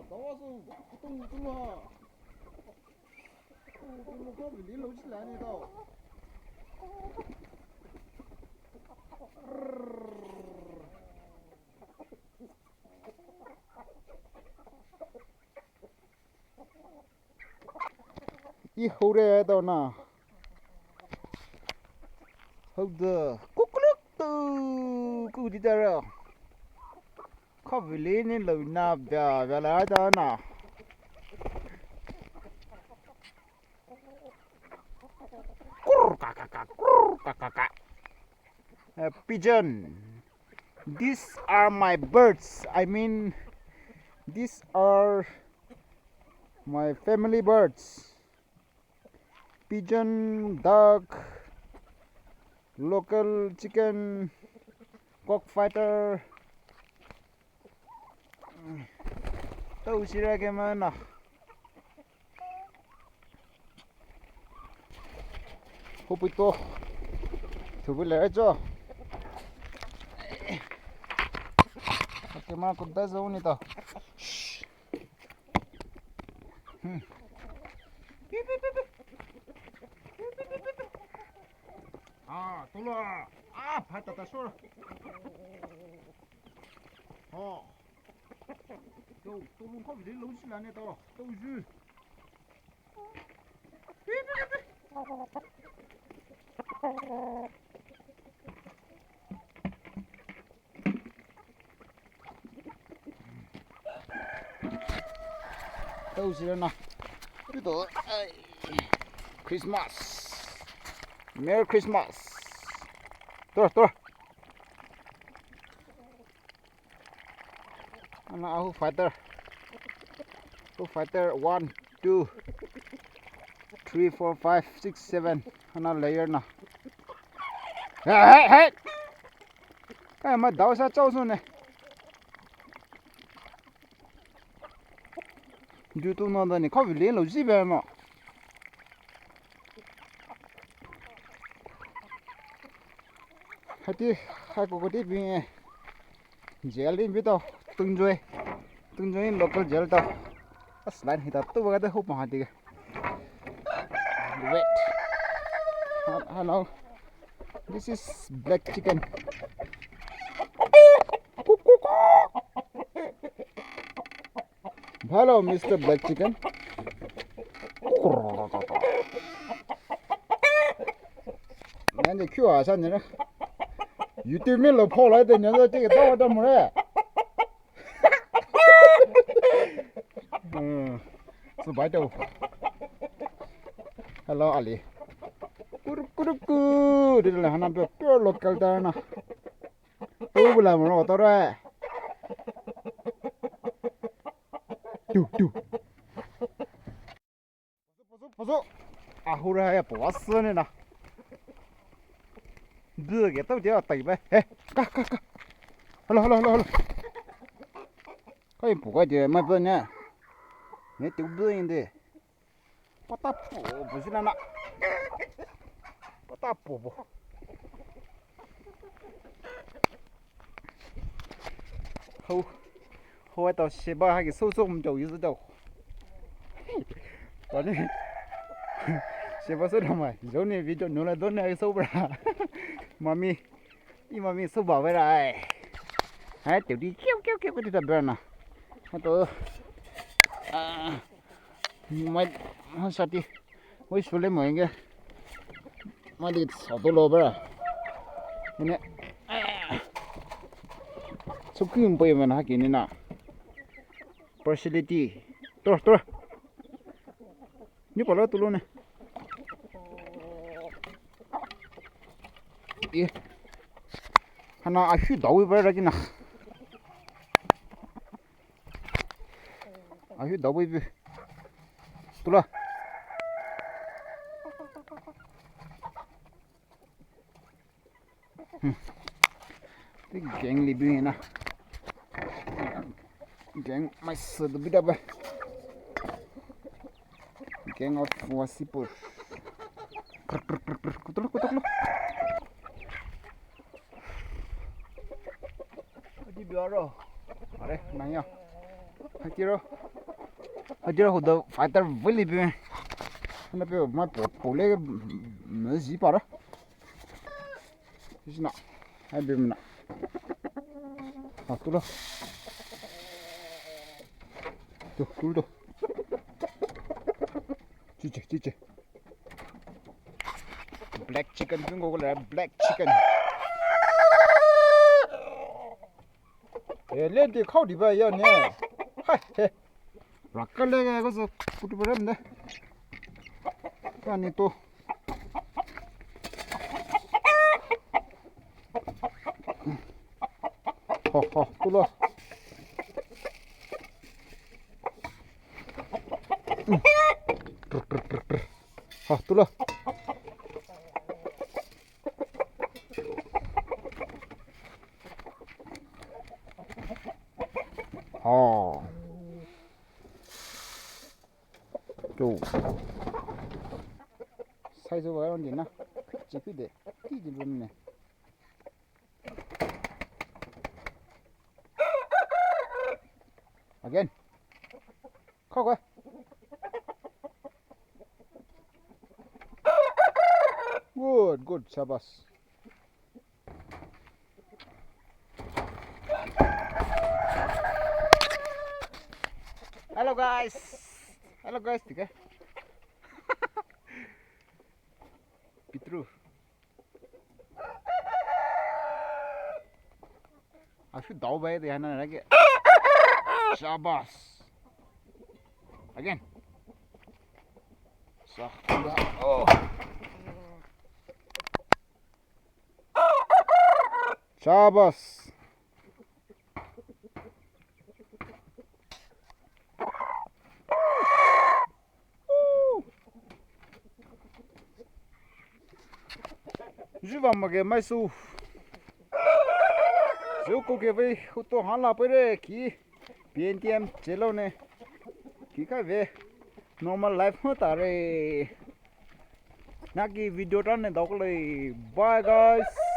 나와서 보통 들어와. 뭐 거기 일 오질 않이다. 이 호래에다 나 hầu cúc nước từ cứ đi ra khó vì lý nên lời na về về lại đó nè pigeon. These are my birds. I mean, these are my family birds. Pigeon, duck, local chicken, cockfighter. Tao chỉ ra cái mà nè. Hộp bít to. Thử với lẽ cho. Cái mà cũng đã dấu này tao. À, tôi là à, phải tao số. Tôi luôn không biết lâu xí là này tao, tôi dư. Đâu xí nào, biết rồi. Christmas, Merry Christmas. Tôi. Anh nào fighter. Fighter 1, 2, 3, 4, 5, 6, 7. Anh layer na. Hey. Cái mà đào sao trâu xuống này. Chú tôi nói đây này có bị lên lâu gì vậy mà. Hai cô tí bị gel đi biết đâu từng rồi local gel đâu. Selain kita tu berada hop mah dia. Wait. Hello. This is black chicken. Hello, Mr. Black Chicken. Nanti kau asal ni lah. YouTube ni lepas lah tu nanti cakap tahu ada mana. Sebaik tu. Hello Ali. Kuruk. Dia lah hana pure local dah na. Tu pula mana tahu dah. Tu. Masuk. Ahura ya puas ni na. Đưa cái tao chơi tẩy về. Ka. Hello. Cái bùa cái mà bên nha. Nè tiểu bưởi đi. Bắt ta bùa, bùa xin nè. Bắt ta bùa. Hầu tao sẽ bảo hai cái sâu không chịu gì đâu. Đó đi. Sẽ bảo sâu làm gì? Rồi này video nó là đón này sâu bra. Mami sâu bảo vậy rồi. Hãy tiểu đi kéo cái đi tập bền nè. Tôi mày sao đi mới xuống lên mọi người mà đi sáu tô lô bữa nè số kim bây giờ nó cái này nè facility tôi như bảo là tôi luôn này đi hắn nói ai đậu bữa ra chứ nè ai đậu bữa tôi là gang living na gang my sud bida ba gang of wasipur kutuk di biaro are nanya hajiro hoda fighter vili bi na pe ma pole me ji para isna hai bi na tulo tulo chiche black chicken bingo black chicken lên thì khâu đi về giờ nè hai rắc cái này có gì cút vào đây cái này to ho tu lo tu lo 또 사이즈 와야 되나? 찍히대. 뛰지 않네. Again. Go. Good, Shabbos. Hello guys, tiga. Pitru. Aku tahu bayar dia mana lagi. Shabbos. Again. Oh. Shabbos. Vamos que mais o jogo que vai o to hala pare aqui PNTM chelo ne ki ka ve normal life hota re na ki video ta ne dok le bye guys.